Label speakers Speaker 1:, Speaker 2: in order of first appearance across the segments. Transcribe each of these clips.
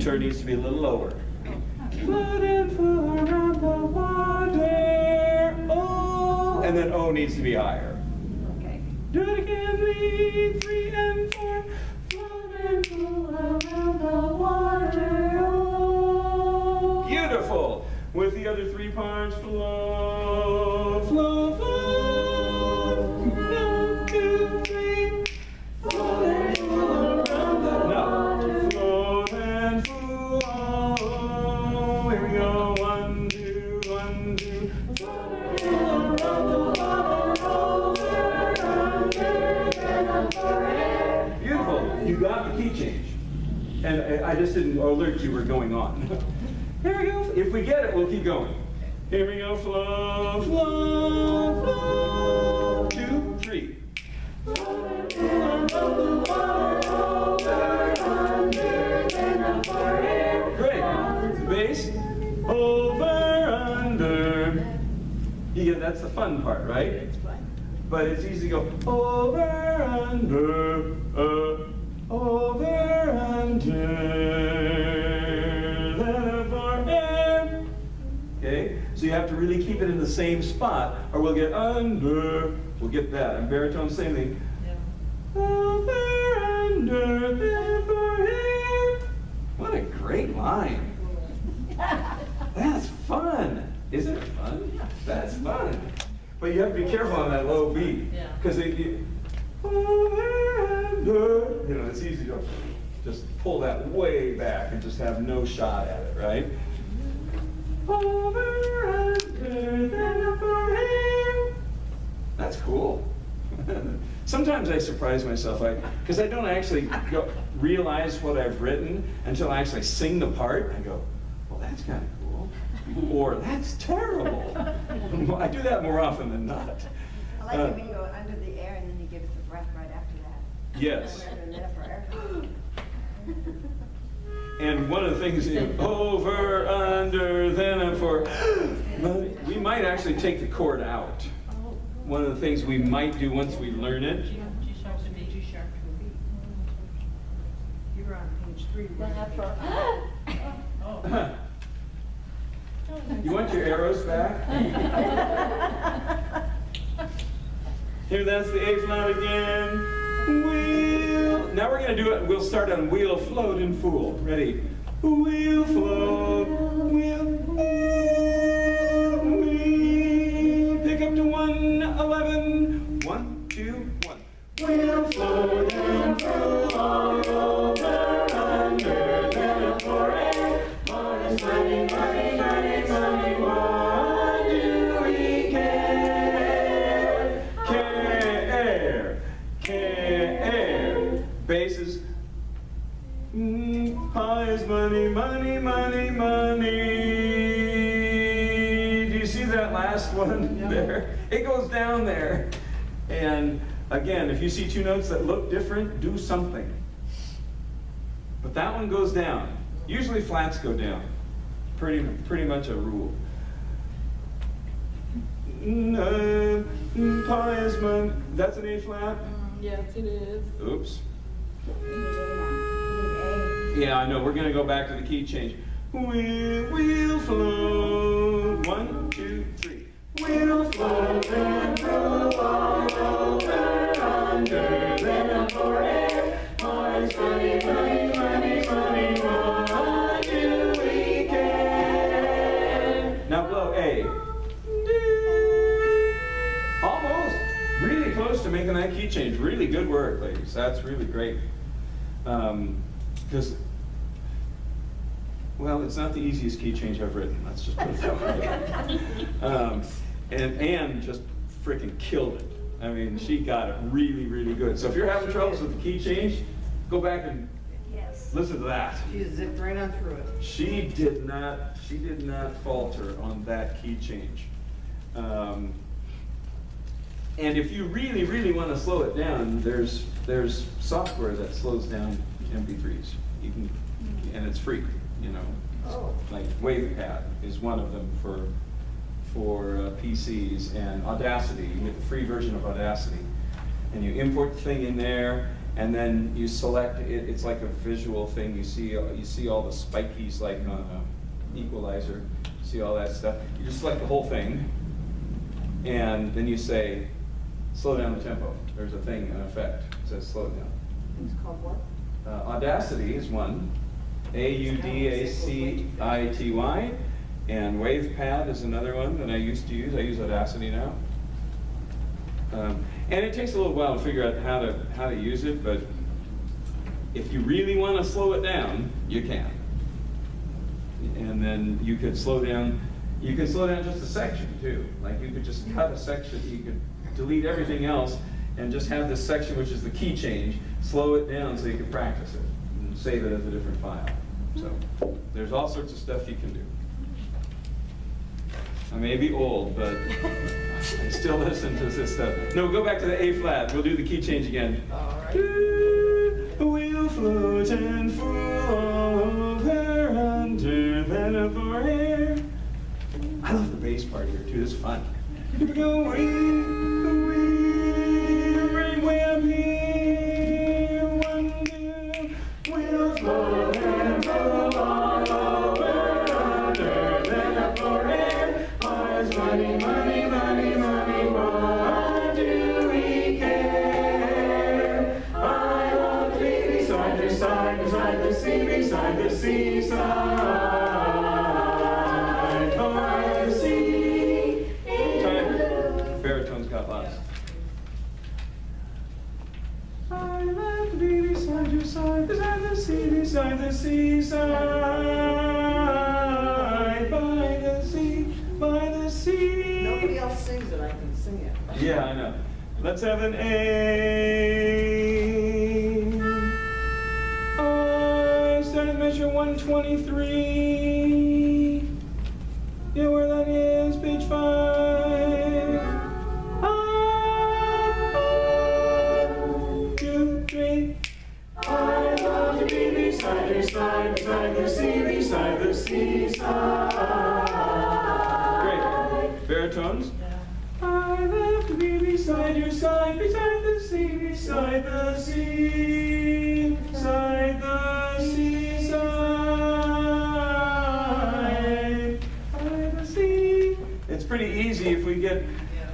Speaker 1: Turn needs to be a little lower. Float and flow around the water. Oh, and then O needs to be higher.
Speaker 2: Okay.
Speaker 1: Do it again, lead 3 and 4. Float and flow around the water. Oh. Beautiful. With the other 3 parts, flow, flow, flow. 1, 2, 3. Float and flow around the water. No. Float and flow. Here we go. 1, 2, 1, 2. Float and flow around the water. Over, beautiful. You got the key change. And I just didn't alert you were going on. Here we go. If we get it, we'll keep going. Here we go. Flow, flow, flow. 2, 3. Great. Bass. Over, under. You get, that's the fun part, right?
Speaker 2: It's fun.
Speaker 1: But it's easy to go over, under, over, under, then for air. Okay? So you have to really keep it in the same spot, or we'll get under. We'll get that. And baritone, same thing.
Speaker 2: Yeah.
Speaker 1: Over, under, then for air. What a great line. That's fun. Isn't it fun? That's fun. But you have to be careful on that low B.
Speaker 2: Yeah.
Speaker 1: Because you know, it's easy to just pull that way back and just have no shot at it, right? Over, under, then over here. That's cool. Sometimes I surprise myself, because I don't actually realize what I've written until I actually sing the part. I go, well, that's kind of cool. Or, that's terrible. I do that more often than not.
Speaker 3: I like it when you go under the air and then you give us the breath right after that.
Speaker 1: Yes.
Speaker 3: Over,
Speaker 1: And one of the things, over, under, then and for, we might actually take the chord out. One of the things we might do once we learn it.
Speaker 2: G sharp to B. G sharp to B.
Speaker 3: You were on page 3.
Speaker 2: Oh.
Speaker 1: You want your arrows back? Here, that's the A flat again. Wheel. Now we're going to do it. We'll start on wheel, float, and fool. Ready? Wheel, float, wheel, wheel, wheel. Pick up to 111. 1, 2, 1. Wheel, float, and flow all over, under, then for air. Money, money, money, money, money, what do we care? Care, care. Basses. Pie is money, money, money, money. Do you see that last one there? It goes down there. And again, if you see 2 notes that look different, do something. But that one goes down. Usually flats go down. Pretty much a rule. Pie is money. That's an A flat?
Speaker 2: Yes, it is.
Speaker 1: Oops. Yeah, I know. We're going to go back to the key change. We'll float. 1, 2, 3. We'll float and flow all over, under, then for air. Money, money, money, money, money, what do we care? Now blow A. Almost. Really close to making that key change. Really good work, ladies. That's really great. Because, well, it's not the easiest key change I've written. Let's just put it that way. And Anne just freaking killed it. I mean, she got it really, really good. So if you're having troubles with the key change, go back and listen to that.
Speaker 3: She zipped right on through it.
Speaker 1: She did not falter on that key change. And if you really, really want to slow it down, there's software that slows down MP3s. You can, and it's free. You know, like WavePad is one of them for PCs, and Audacity. You get the free version of Audacity, and you import the thing in there, and then you select it. It's like a visual thing. You see all the spikies like on an equalizer. You see all that stuff. You just select the whole thing, and then you say, slow down the tempo. There's a thing, an effect. It says slow it down.
Speaker 2: It's called what?
Speaker 1: Audacity is one. Audacity. And WavePad is another one that I used to use. I use Audacity now. And it takes a little while to figure out how to use it, but if you really want to slow it down, you can. And then you could slow down just a section too. Like you could just cut a section, you could delete everything else and just have this section, which is the key change, slow it down so you can practice it and save it as a different file. So there's all sorts of stuff you can do. I may be old, but I still listen to this stuff. No, go back to the A flat. We'll do the key change again.
Speaker 2: All right.
Speaker 1: We'll float and fool over under the air. I love the bass part here too. It's fun. Here we go. When I'm here, 1, 2, we'll float and fool all over under the air. Money, money, money, money, why do we care? I want to be beside your side, beside the sea, beside the seaside, by the sea. Time. Baritone's got lots. I love to be beside your side, beside the sea, beside the seaside, by the sea. By the sea.
Speaker 2: Nobody else sings it, I can sing it.
Speaker 1: Yeah, I know. Let's have an A. I started measure 123. You know where that is? Page 5. 1, 2, 3. I want to be beside your side, beside the sea, beside the seaside. Baritones. I love to be beside your side, beside the sea, beside the sea, beside the seaside, by the sea. It's pretty easy if we get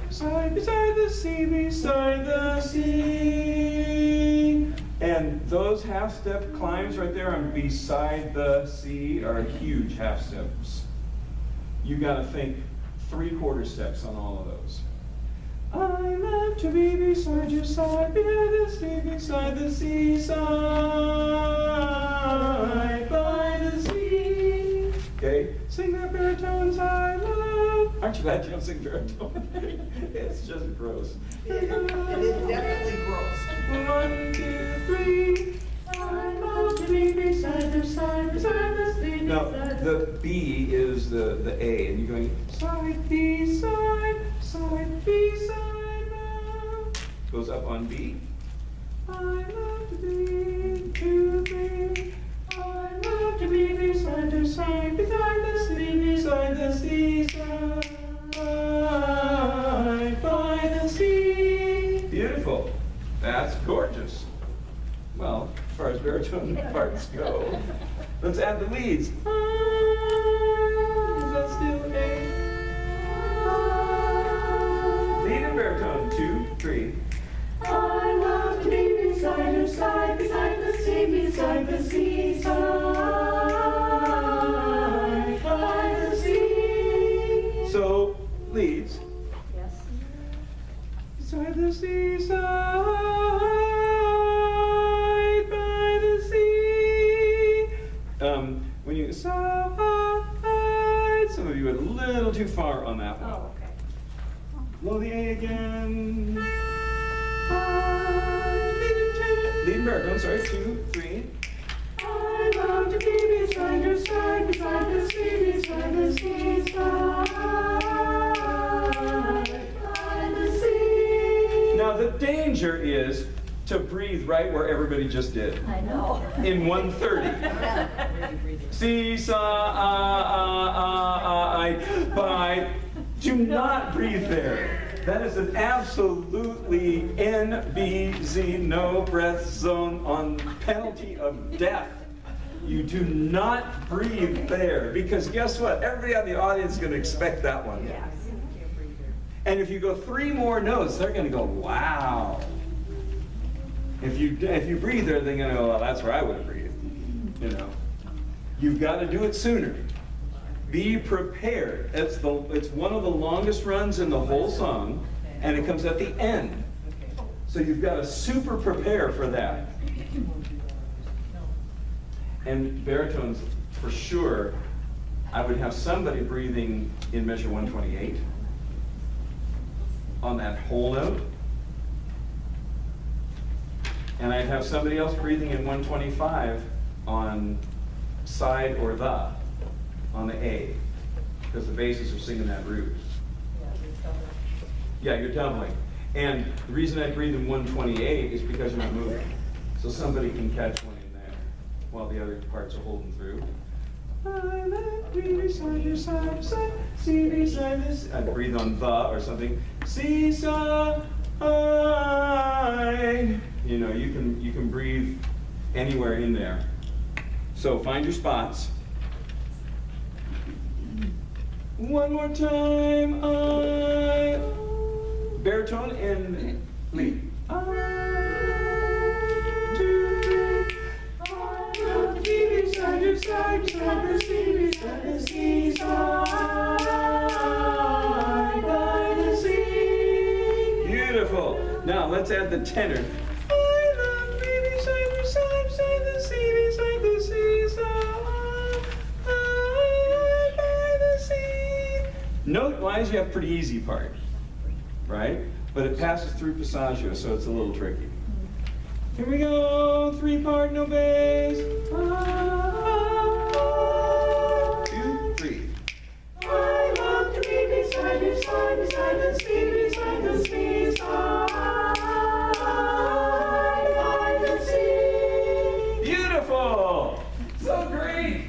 Speaker 1: beside the sea, beside the sea. And those half-step climbs right there on beside the sea are huge half steps. You got to think 3/4 steps on all of those. I love to be beside your side, beside the seaside, by the sea. Okay, sing that baritones I love. Aren't you glad you don't sing baritone? It's just gross.
Speaker 2: It is definitely gross.
Speaker 1: 1, 2, 3. I love to be beside your side, beside the sea. Now, the B is the A, and you're going side, B, side, now. Goes up on B. I love to be 2, 3. I love to be beside your side, beside the sea, beside the seaside, by the sea. Beautiful. That's gorgeous. Well, as far as baritone parts go, let's add the leads. Is that still A? Lead and baritone, 2, 3. I love to be beside your side, beside the sea, beside the seaside, by the sea. So, leads.
Speaker 3: Yes.
Speaker 1: Beside the seaside. When you side, some of you went a little too far on that one.
Speaker 3: Oh, okay.
Speaker 1: Blow the A again. Lead and baritone, sorry, 2, 3. I love to be beside your side, beside the sea, beside the seaside, by the sea. Now the danger is to breathe right where everybody just did.
Speaker 3: I know.
Speaker 1: In 130. Seaside, by. Do not breathe there. That is an absolutely NBZ, no breath zone, on penalty of death. You do not breathe there, because guess what? Everybody on the audience is going to expect that one.
Speaker 3: Yes.
Speaker 1: And if you go 3 more notes, they're going to go, wow. If you breathe there, they're going to go, well, that's where I would have breathed. You know, you've got to do it sooner. Be prepared. It's one of the longest runs in the whole song, and it comes at the end. So you've got to super prepare for that. And baritones, for sure, I would have somebody breathing in measure 128 on that whole note. And I'd have somebody else breathing in 125 on side or the, on the A, because the basses are singing that root. Yeah, you're doubling. And the reason I breathe in 128 is because you're not moving. So somebody can catch one in there while the other parts are holding through. I let B beside your side, side, C beside this. I breathe on the or something. Seaside. You know, you can breathe anywhere in there. So find your spots. One more time. Baritone and lead. Side, the sea, beside the seaside, by the sea. Beautiful. Now let's add the tenor. I love me beside the side, beside the sea, beside the seaside, by the sea. Note-wise, you have a pretty easy part, right? But it passes through passaggio, so it's a little tricky. Here we go. 3-part, no bass. 2, 3. I love to be beside your side, beside the sea, beside the seaside, by the sea. Beautiful. So great.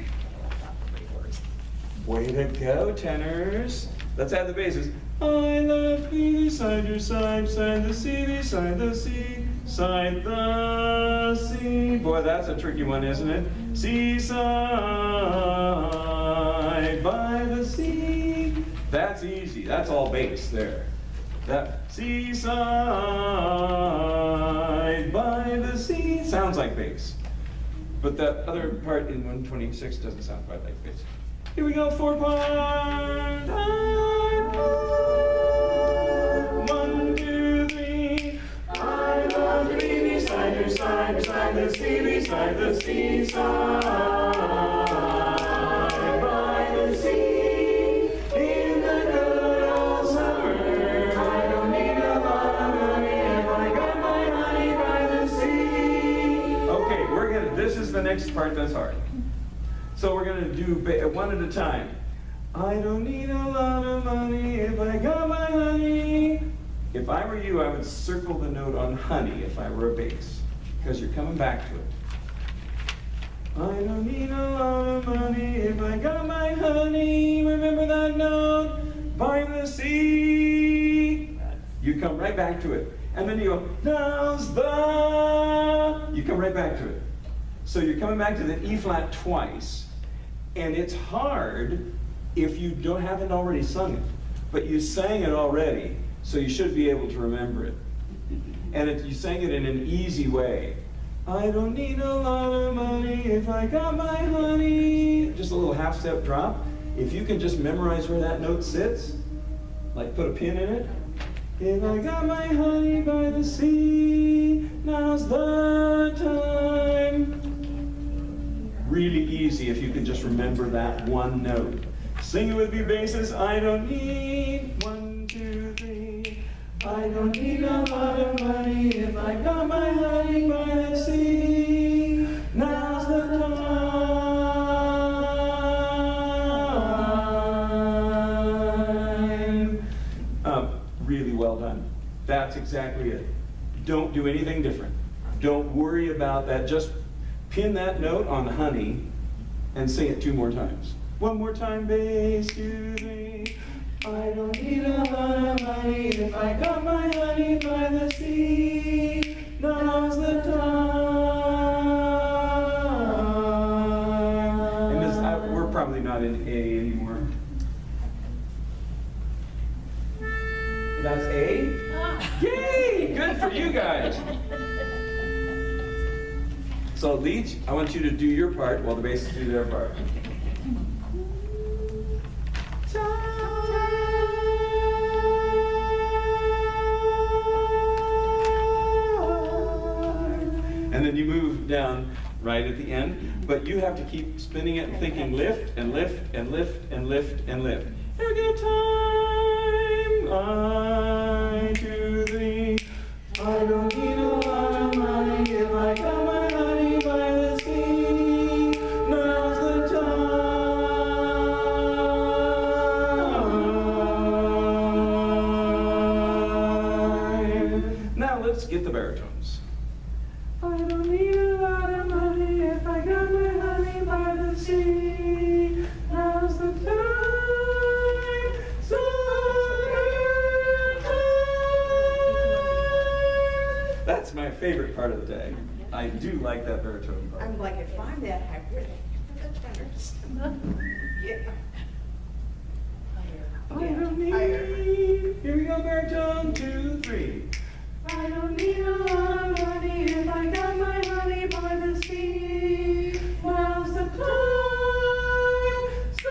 Speaker 1: Way to go, tenors. Let's add the basses. I love you beside your side, beside the sea, beside the sea, beside the sea. Boy, that's a tricky one, isn't it? Seaside by the sea. That's easy. That's all bass there. That seaside by the sea sounds like bass. But that other part in 126 doesn't sound quite like bass. Here we go, 4-part. 1, 2, 3. I love to be beside your side, beside the sea, beside the seaside, by the sea. In the good old summer, I don't need a lot of money if I got my honey by the sea. Okay, this is the next part that's hard. So we're going to do one at a time. I don't need a lot of money if I got my honey. If I were you, I would circle the note on honey if I were a bass, because you're coming back to it. I don't need a lot of money if I got my honey. Remember that note? By the sea. You come right back to it. And then you go, now's the. You come right back to it. So you're coming back to the E flat twice. And it's hard if you haven't already sung it. But you sang it already, so you should be able to remember it. And you sang it in an easy way. I don't need a lot of money if I got my honey. Just a little half-step drop. If you can just memorize where that note sits, like put a pin in it. If I got my honey by the sea, now's the time. Really easy if you can just remember that one note. Sing it with me, basses. I don't need 1, 2, 3. I don't need a lot of money if I got my honey by the sea. Now's the time. Really well done. That's exactly it. Don't do anything different. Don't worry about that. Just pin that note on honey and sing it 2 more times. 1 more time, bass, 2, 3. I don't need a lot of money if I got my honey by the sea. Now's the time. And this, we're probably not in A anymore. That's A? Yay! Good for you guys. So leads, I want you to do your part while the basses do their part. And then you move down right at the end, but you have to keep spinning it and thinking lift and lift and lift and lift and lift. Every good time, 1, 2, 3. I don't need a lot of money if I got my honey by the sea. Now's the time. Now let's get the baritones. I don't need a lot of money if I got my honey by the sea. Now's the time, summertime. That's my favorite part of the day. I do like that baritone part.
Speaker 2: I'm like, if I'm that high, where the tenors? Yeah.
Speaker 1: I don't need, here we go, baritone, 2, 3. I don't need a lot of money if I got my honey by the sea. Now's the time, summertime.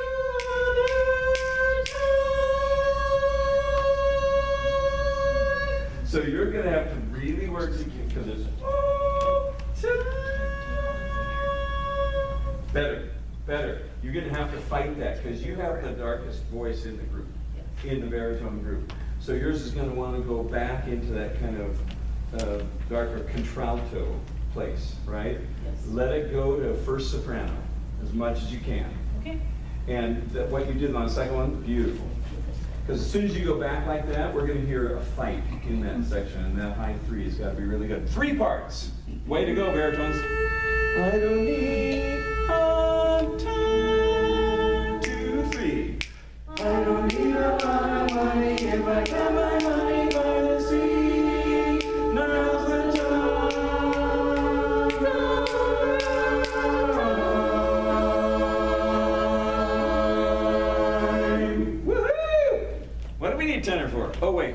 Speaker 1: So you're going to have to really work to keep, because it's better, better. You're going to have to fight that because you have the darkest voice in the group, in the baritone group. So yours is going to want to go back into that kind of darker contralto place, right?
Speaker 4: Yes.
Speaker 1: Let it go to first soprano as much as you can.
Speaker 4: Okay.
Speaker 1: And what you did on the second one, beautiful. Because as soon as you go back like that, we're going to hear a fight in that section, and that high 3 has got to be really good. 3 parts. Way to go, baritones. I don't need a time, 2, 3. I don't need a lot of money if I got my money by the sea. Now's the time. Woohoo! What do we need tenor for? Oh, wait.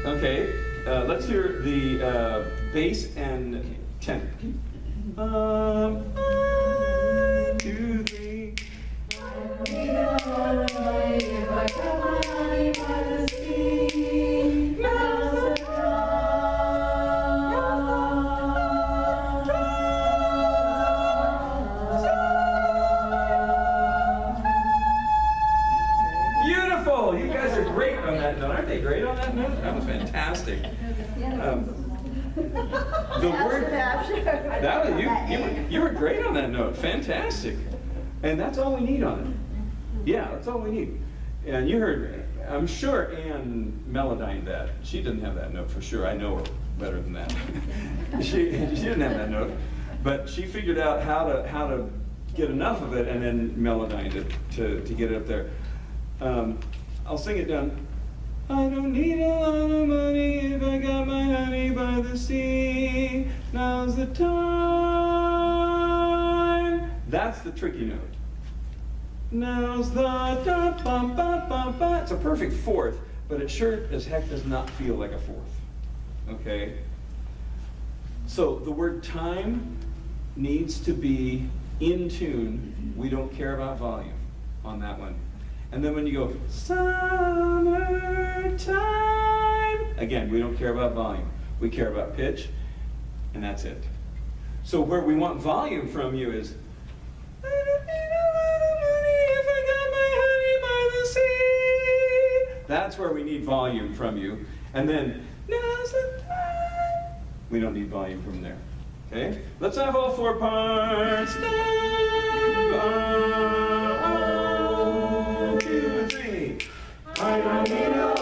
Speaker 1: Okay, let's hear the bass and tenor. 1, 2, 3. I don't need a lot of money if I got my honey by the sea. Now's the time. Beautiful! You guys are great on that note. Aren't they great on that note? That was fantastic. The word that was you were great on that note. Fantastic. And that's all we need on it. Yeah, that's all we need. And you heard, I'm sure Anne melodined that. She didn't have that note for sure. I know her better than that. she didn't have that note, but she figured out how to get enough of it and then melodined it to get it up there. I'll sing it down. I don't need a lot of money if I got my honey by the sea. Now's the time. That's the tricky note. Now's the time. Ba, ba, ba, ba. It's a perfect 4th, but it sure as heck does not feel like a 4th. Okay? So the word time needs to be in tune. We don't care about volume on that one. And then when you go, summertime, again, we don't care about volume. We care about pitch, and that's it. So where we want volume from you is, I don't need a lot of money if I got my honey by the sea. That's where we need volume from you. And then, now's the time. We don't need volume from there. Okay, let's have all 4 parts. 1, 2, 3. I don't need no